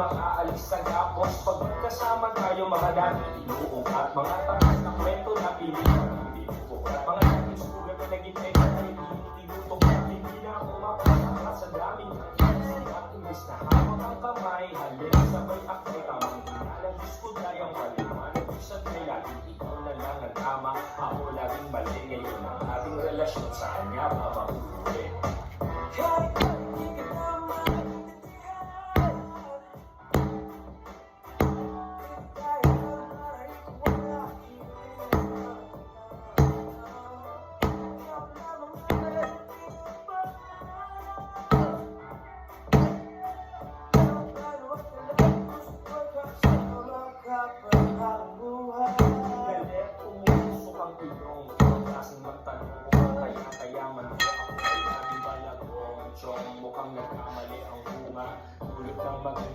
makaalis sa gapos. Pagkasama tayo mga dating inuong at mga takas na kwento na pilihan ng binuko. At mga dating sugat na naging teka na tinutok at hindi na ako mapasaka sa daming at imbis na hawak ang kamay, halin sabay akay tamang inalang gusto tayong paliwanag. Isa't may laging ikaw na lang ang tama, ako laging mali. Ngayon ang ating relasyon sa kanya pa mahuhuli. Galit, umuusok ang ilong. Kasing magtanong kung kaya man mo ako ay naging balagong. Mukhang nagkamali ang bunga. Ulit ng maganda.